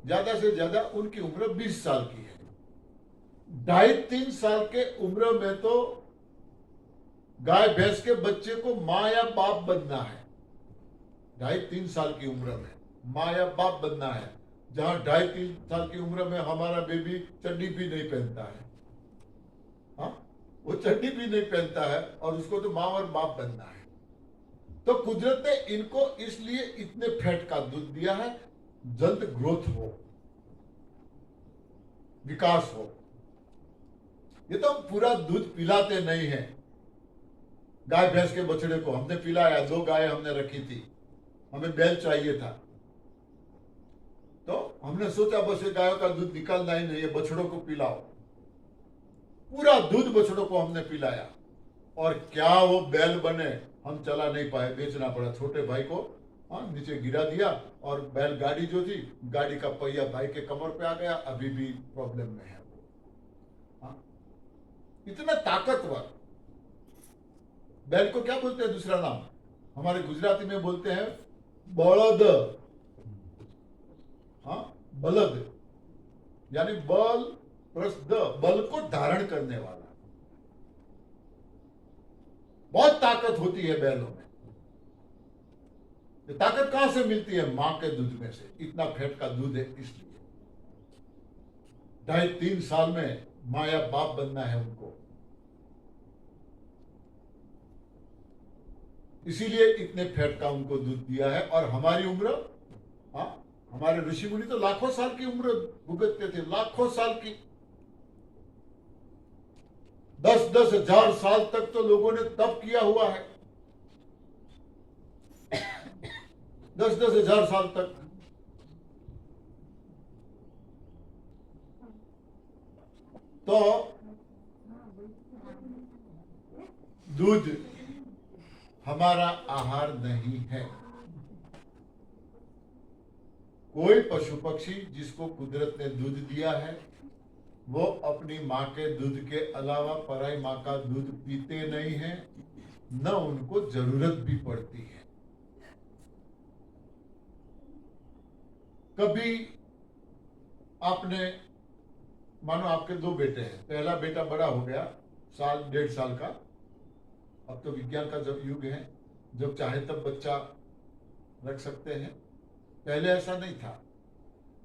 ज्यादा से ज्यादा उनकी उम्र 20 साल की है। 2.5-3 साल के उम्र में तो गाय भैंस के बच्चे को माँ या बाप बनना है। 2.5-3 साल की उम्र में माँ या बाप बनना है। जहां 2.5-3 साल की उम्र में हमारा बेबी चड्डी भी नहीं पहनता है, हाँ, वो चड्डी भी नहीं पहनता है, और उसको तो माँ और बाप बनना है। तो कुदरत ने इनको इसलिए इतने फैट का दूध दिया है, जल्द ग्रोथ हो, विकास हो। ये तो हम पूरा दूध पिलाते नहीं है। गाय भैंस के बछड़े को हमने पिलाया, 2 गायें हमने रखी थी, हमें बैल चाहिए था, तो हमने सोचा बस ये गायों का दूध निकालना ही नहीं है, बछड़ों को पिलाओ। पूरा दूध बछड़ों को हमने पिलाया, और क्या वो बैल बने, हम चला नहीं पाए, बेचना पड़ा। छोटे भाई को नीचे गिरा दिया, और बैल गाड़ी जो थी, गाड़ी का पहिया भाई के कमर पे आ गया, अभी भी प्रॉब्लम में है वो। इतना ताकतवर बैल को क्या बोलते हैं दूसरा नाम? हमारे गुजराती में बोलते हैं बलद। हाँ, बलद यानी बल प्लस द, बल को धारण करने वाला। बहुत ताकत होती है बैलों में। ये ताकत कहां से मिलती है? मां के दूध में से। इतना फैट का दूध है, इसलिए 2.5-3 साल में मां या बाप बनना है उनको, इसीलिए इतने फैट का उनको दूध दिया है। और हमारी उम्र, हमारे ऋषि मुनि तो लाखों साल की उम्र भुगतते थे, लाखों साल की। 10-10 हजार साल तक तो लोगों ने तप किया हुआ है, 10-10 हजार साल तक। तो दूध हमारा आहार नहीं है। कोई पशु पक्षी जिसको कुदरत ने दूध दिया है, वो अपनी माँ के दूध के अलावा पराई माँ का दूध पीते नहीं है, न उनको जरूरत भी पड़ती है। कभी आपने, मानो आपके 2 बेटे हैं, पहला बेटा बड़ा हो गया, 1.5 साल का, अब तो विज्ञान का जब युग है, जब चाहे तब बच्चा रख सकते हैं, पहले ऐसा नहीं था।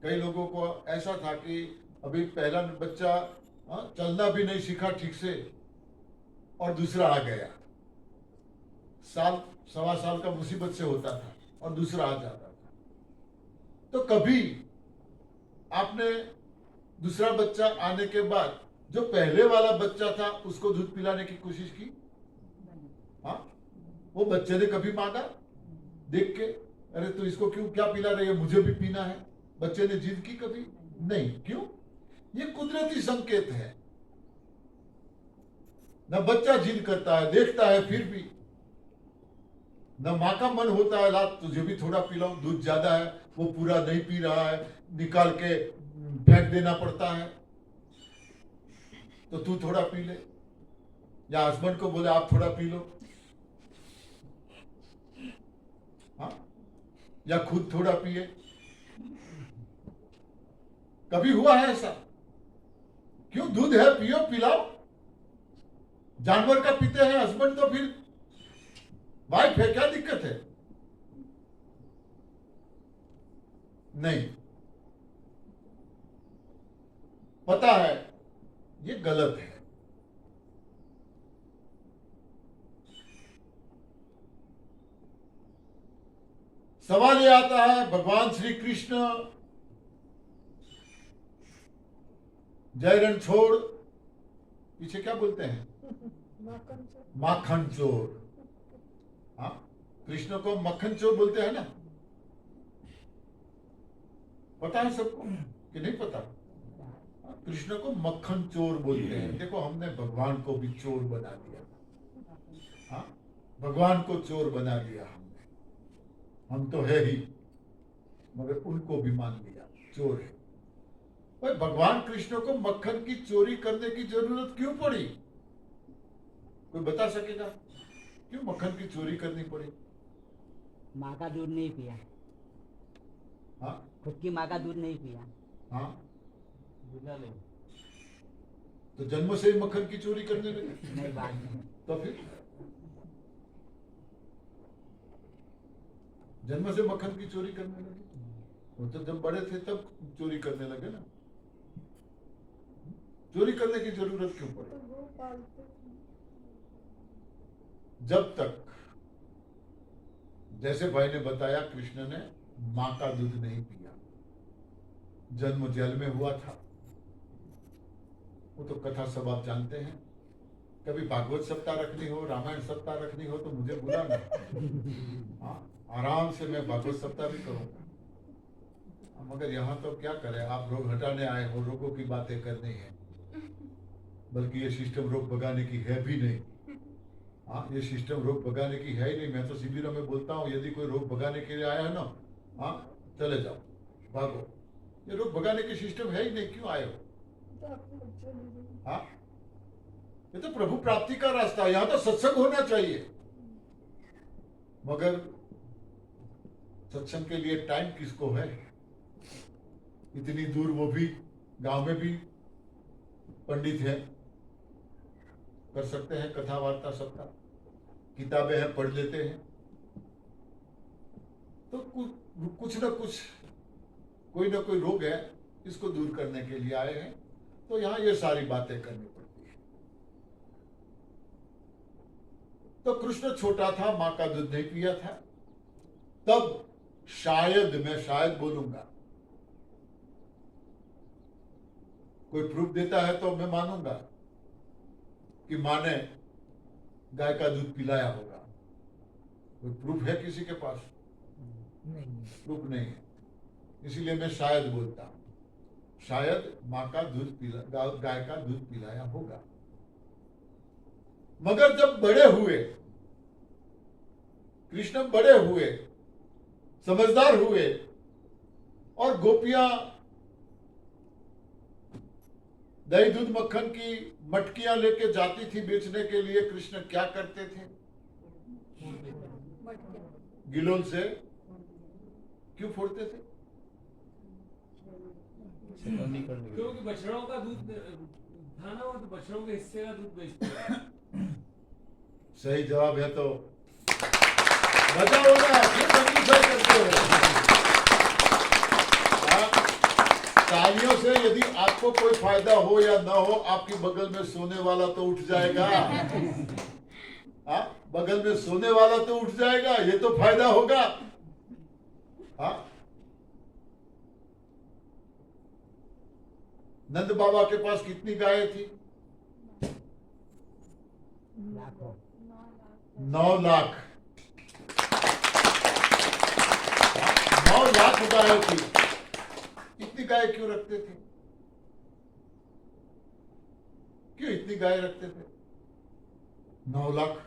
कई लोगों को ऐसा था कि अभी पहला बच्चा चलना भी नहीं सीखा ठीक से और दूसरा आ गया, साल सवा साल का मुसीबत से होता था और दूसरा आ जाता था। तो कभी आपने दूसरा बच्चा आने के बाद जो पहले वाला बच्चा था उसको दूध पिलाने की कोशिश की? हाँ, वो बच्चे ने कभी मांगा देख के, अरे तो इसको क्यों क्या पिला रही है, मुझे भी पीना है? बच्चे ने जिद की कभी? नहीं। क्यों? ये कुदरती संकेत है। न बच्चा जिद करता है, देखता है फिर भी, न माँ का मन होता है ला तुझे भी थोड़ा पिलाऊं, दूध ज्यादा है, वो पूरा नहीं पी रहा है, निकाल के फेंक देना पड़ता है, तो तू थोड़ा पी ले, या हस्बैंड को बोले आप थोड़ा पी लो, हाँ, या खुद थोड़ा पिए। कभी हुआ है ऐसा? क्यों? दूध है, पियो, पिलाओ। जानवर का पीते हैं हस्बैंड, तो फिर वाइफ है, क्या दिक्कत है? नहीं, पता है ये गलत है। सवाल ये आता है, भगवान श्री कृष्ण जय रणछोड़, पीछे क्या बोलते हैं? माखन चोर। हाँ, कृष्ण को मक्खन चोर बोलते हैं ना? पता है सबको कि नहीं पता? कृष्ण को मक्खन चोर बोलते हैं। देखो, हमने भगवान को भी चोर बना दिया। हाँ, भगवान को चोर बना दिया हमने। हम तो है ही, मगर उनको भी मान लिया चोर है। भाई, भगवान कृष्ण को मक्खन की चोरी करने की जरूरत क्यों पड़ी? कोई बता सकेगा क्यों मक्खन की चोरी करनी पड़ी? माँ का दूध नहीं पिया। हाँ, खुद की माँ का दूध नहीं पिया। हाँ, दूल्हा नहीं। तो जन्म से ही मक्खन की चोरी करने लगे? नहीं, बात नहीं। तो फिर जन्म से मक्खन की चोरी करने लगे? वो तो जब बड़े थे तब चोरी करने लगे ना। चोरी करने की जरूरत क्यों पड़ी? जब तक, जैसे भाई ने बताया, कृष्ण ने मां का दूध नहीं पिया, जन्म जेल में हुआ था। वो तो कथा सब आप जानते हैं। कभी भागवत सप्ताह रखनी हो, रामायण सप्ताह रखनी हो तो मुझे बुलाना। हाँ, आराम से मैं भागवत सप्ताह भी करूंगा। मगर यहाँ तो क्या करें, आप रोग हटाने आए हो, रोगों की बातें करनी है, बल्कि ये सिस्टम रोग भगाने की है भी नहीं। हाँ, ये सिस्टम रोग भगाने की है ही नहीं। मैं तो शिविरों में बोलता हूँ, यदि कोई रोग भगाने के लिए आया है ना, हाँ, चले जाओ, भागो। ये रोग भगाने की सिस्टम है ही नहीं, क्यों आए हो? हाँ, ये तो प्रभु प्राप्ति का रास्ता है, यहाँ तो सत्संग होना चाहिए। मगर सत्संग के लिए टाइम किसको है? इतनी दूर, वो भी गांव में भी पंडित है, कर सकते हैं कथा वार्ता सबका, किताबें हैं, पढ़ लेते हैं। तो कुछ न कुछ, कोई ना कोई रोग है, इसको दूर करने के लिए आए हैं। तो यहां ये सारी बातें करनी पड़ती है। तो कृष्ण छोटा था, मां का दूध नहीं पिया था, तब शायद, मैं शायद बोलूंगा, कोई प्रूफ देता है तो मैं मानूंगा कि मां ने गाय का दूध पिलाया होगा। कोई प्रूफ है किसी के पास? नहीं। प्रूफ नहीं है, इसीलिए मैं शायद बोलता हूं। शायद मां का दूध पिला, गाय का दूध पिलाया होगा। मगर जब बड़े हुए, कृष्ण बड़े हुए, समझदार हुए, और गोपियां दही दूध मक्खन की मटकियां लेके जाती थी बेचने के लिए, कृष्ण क्या करते थे? गिलोल से क्यों फोड़ते थे? क्योंकि बछड़ों का दूध था ना, वो तो बछड़ों के हिस्से का दूध बेचते हैं। सही जवाब है तो बजाओ ना, क्यों कंजूसाई करते हो? तालियों से यदि आपको कोई फायदा हो या ना हो, आपकी बगल में सोने वाला तो उठ जाएगा। हाँ, बगल में सोने वाला तो उठ जाएगा, ये तो फायदा होगा। हाँ, नंद बाबा के पास कितनी गायें थी? लाखों 9 लाख। 9 लाख गायें थी। इतनी गाय क्यों रखते थे? क्यों इतनी गाय रखते थे? 9 लाख।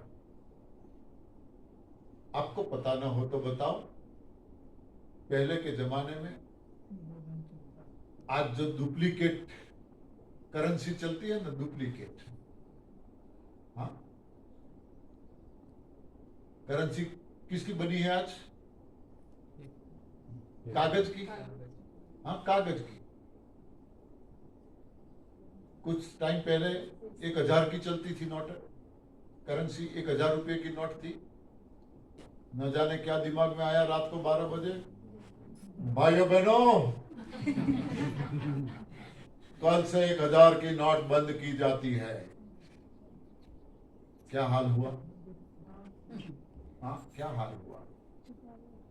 आपको पता ना हो तो बताओ, पहले के जमाने में आज जो डुप्लीकेट करेंसी चलती है ना, डुप्लीकेट, हाँ, करेंसी किसकी बनी है आज? कागज की। हाँ, कागज की। कुछ टाइम पहले 1000 की चलती थी नोट, करेंसी 1000 रुपए की नोट थी। न जाने क्या दिमाग में आया रात को 12 बजे, भाइयों बहनों, कल से 1000 की नोट बंद की जाती है। क्या हाल हुआ? हाँ, क्या हाल हुआ?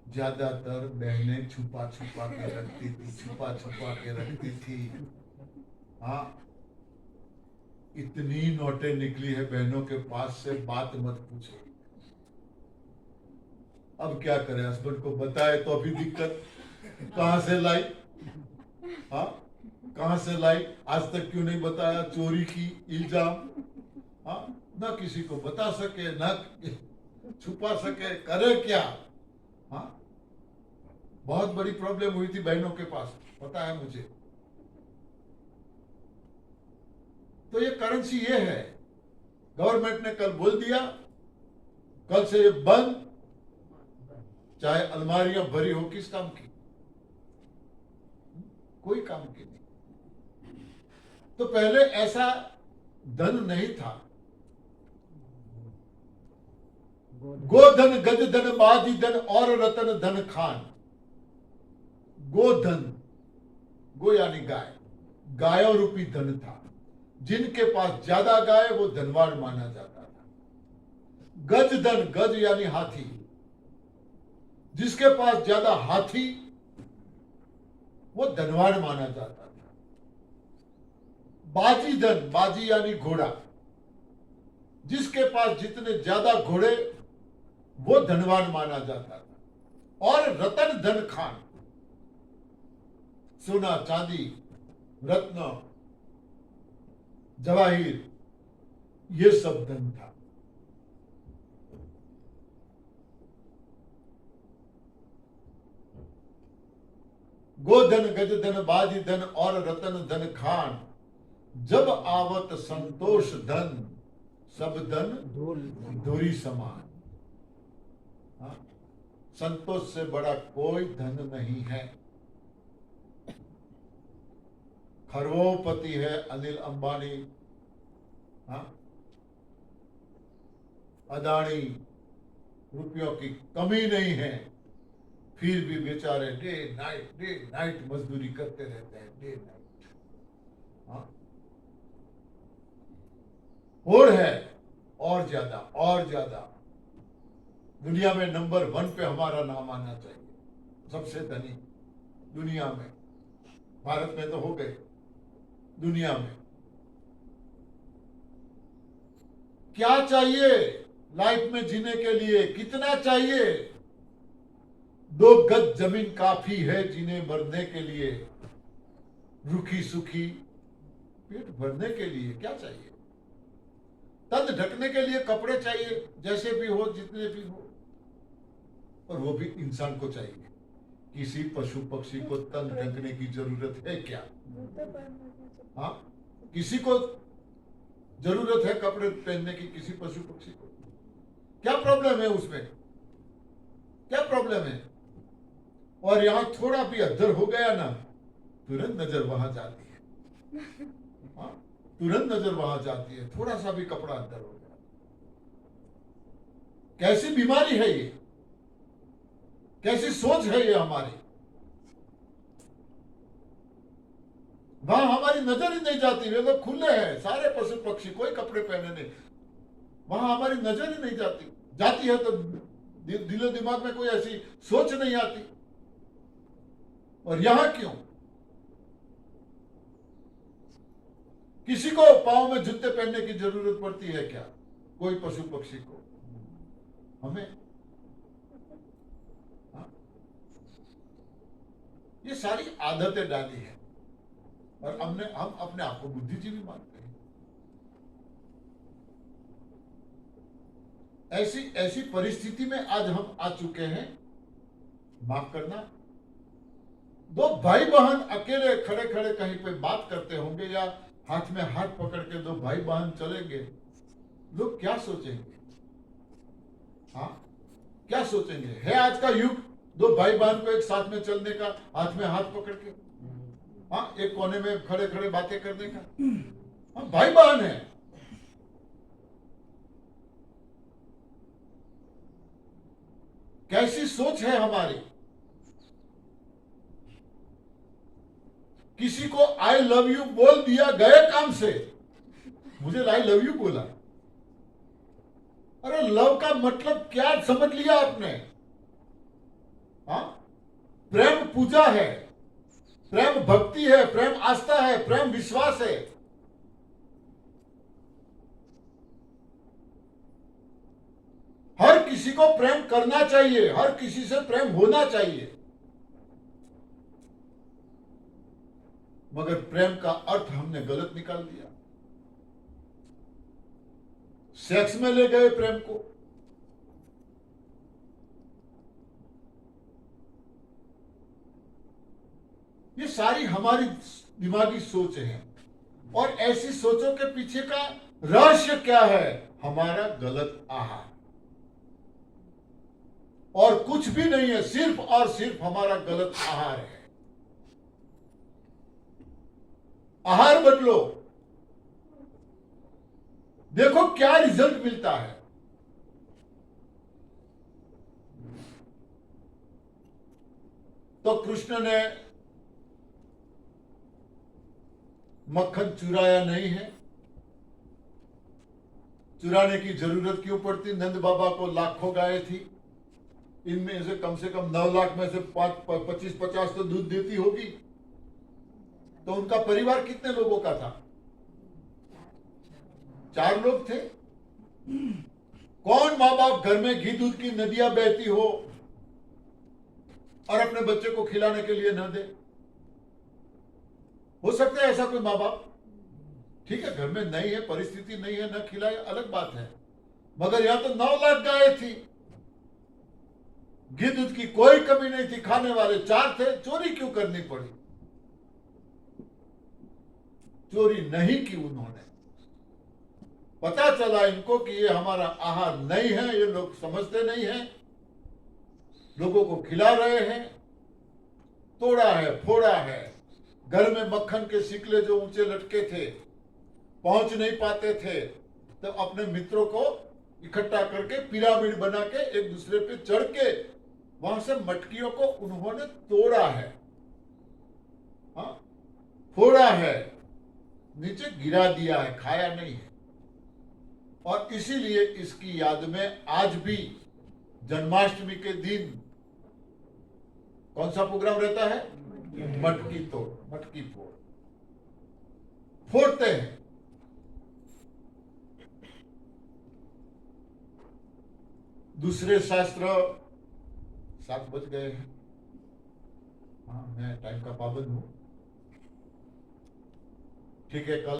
ज्यादातर बहनें छुपा छुपा के रखती थी, छुपा छुपा के रखती थी। हाँ, इतनी नोटें निकली है बहनों के पास से, बात मत पूछो। अब क्या करें, हस्बैंड को बताए तो अभी दिक्कत, कहां से लाई? हाँ, कहां से लाई? आज तक क्यों नहीं बताया? चोरी की इल्जाम। हाँ, ना किसी को बता सके, ना छुपा सके, करे क्या? हाँ, बहुत बड़ी प्रॉब्लम हुई थी बहनों के पास, पता है मुझे। तो ये करेंसी ये है, गवर्नमेंट ने कल बोल दिया, कल से ये बंद। चाहे अलमारियां भरी हो, किस काम की? कोई काम की नहीं। तो पहले ऐसा धन नहीं था। गोधन, गज धन, बाधी धन और रतन धन खान। गोधन, गो यानी गाय, गायों रूपी धन था। जिनके पास ज्यादा गाय वो धनवान माना जाता था। गज धन, गज यानी हाथी, जिसके पास ज्यादा हाथी वो धनवान माना जाता था। बाजी धन, बाजी यानी घोड़ा, जिसके पास जितने ज्यादा घोड़े वो धनवान माना जाता था। और रतन धन खान, सोना चांदी रत्न जवाहिर ये सब धन था। गोधन, गजधन, बाजी धन और रतन धन खान। जब आवत संतोष धन, सब धन धूरी समान। हाँ? संतोष से बड़ा कोई धन नहीं है। खरवोपति है अनिल अंबानी, हाँ? अदानी, रुपयों की कमी नहीं है, फिर भी बेचारे डे नाइट मजदूरी करते रहते हैं, डे नाइट। हाँ? होड़ है और ज्यादा। दुनिया में नंबर 1 पे हमारा नाम आना चाहिए, सबसे धनी दुनिया में। भारत में तो हो गए, दुनिया में। क्या चाहिए लाइफ में जीने के लिए? कितना चाहिए? 2 गज जमीन काफी है जीने मरने के लिए। रूखी सूखी पेट भरने के लिए क्या चाहिए? तन ढकने के लिए कपड़े चाहिए, जैसे भी हो, जितने भी हो। और वो भी इंसान को चाहिए। किसी पशु पक्षी को तन ढकने की जरूरत है क्या? हाँ, किसी को जरूरत है कपड़े पहनने की? किसी पशु पक्षी को? क्या प्रॉब्लम है उसमें? क्या प्रॉब्लम है? और यहां थोड़ा भी अद्धर हो गया ना, तुरंत नजर वहां जाती है। हाँ, तुरंत नजर वहां जाती है, थोड़ा सा भी कपड़ा अद्धर हो गया। कैसी बीमारी है ये? कैसी सोच है ये हमारी? वहां हमारी नजर ही नहीं जाती, वे लोग खुले हैं सारे पशु पक्षी, कोई कपड़े पहने नहीं, वहां हमारी नजर ही नहीं जाती, जाती है तो दिलो दिमाग में कोई ऐसी सोच नहीं आती। और यहां क्यों? किसी को पांव में जूते पहनने की जरूरत पड़ती है क्या? कोई पशु पक्षी को? हमें? हाँ? ये सारी आदतें डाली है और हम अपने आप को बुद्धिजीवी मानते हैं। ऐसी परिस्थिति में आज हम आ चुके हैं। माफ करना, दो भाई बहन अकेले खड़े खड़े कहीं पे बात करते होंगे या हाथ में हाथ पकड़ के दो भाई बहन चलेंगे, लोग क्या सोचेंगे? हाँ, क्या सोचेंगे? है आज का युग दो भाई बहन को एक साथ में चलने का, हाथ में हाथ पकड़ के, हाँ, एक कोने में खड़े खड़े बातें करने का? हाँ, भाई बहन है। कैसी सोच है हमारी? किसी को आई लव यू बोल दिया गए काम से, मुझे आई लव यू बोला। अरे लव का मतलब क्या समझ लिया आपने? हाँ, प्रेम पूजा है, प्रेम भक्ति है, प्रेम आस्था है, प्रेम विश्वास है। हर किसी को प्रेम करना चाहिए, हर किसी से प्रेम होना चाहिए, मगर प्रेम का अर्थ हमने गलत निकाल दिया। सेक्स में ले गए प्रेम को। ये सारी हमारी दिमागी सोच है और ऐसी सोचों के पीछे का रहस्य क्या है? हमारा गलत आहार, और कुछ भी नहीं है, सिर्फ और सिर्फ हमारा गलत आहार है। आहार बदलो, देखो क्या रिजल्ट मिलता है। तो कृष्ण ने मक्खन चुराया नहीं है। चुराने की जरूरत क्यों पड़ती? नंद बाबा को लाखों गायें थी, इनमें से कम 9 लाख में से 25-50 तो दूध देती होगी। तो उनका परिवार कितने लोगों का था? 4 लोग थे। कौन माँ बाप घर में घी दूध की नदियां बहती हो और अपने बच्चे को खिलाने के लिए न दे? हो सकता है ऐसा कोई माँ बाप? ठीक है, घर में नहीं है, परिस्थिति नहीं है, न खिलाए, अलग बात है, मगर यहां तो 9 लाख गायें थी, घी दूध की कोई कमी नहीं थी, खाने वाले 4 थे, चोरी क्यों करनी पड़ी? चोरी नहीं की उन्होंने। पता चला इनको कि ये हमारा आहार नहीं है, ये लोग समझते नहीं है, लोगों को खिला रहे हैं, तोड़ा है, फोड़ा है। घर में मक्खन के सिकले जो ऊंचे लटके थे, पहुंच नहीं पाते थे, तो अपने मित्रों को इकट्ठा करके पिरामिड बना के एक दूसरे पे चढ़ के वहां से मटकियों को उन्होंने तोड़ा है, हाँ, फोड़ा है, नीचे गिरा दिया है, खाया नहीं है। और इसीलिए इसकी याद में आज भी जन्माष्टमी के दिन कौन सा प्रोग्राम रहता है? मटकी तोड़, मटकी फोड़, फोड़ते हैं। दूसरे शास्त्र 7 बज गए हैं। हाँ, मैं टाइम का पाबंद हूं। ठीक है, कल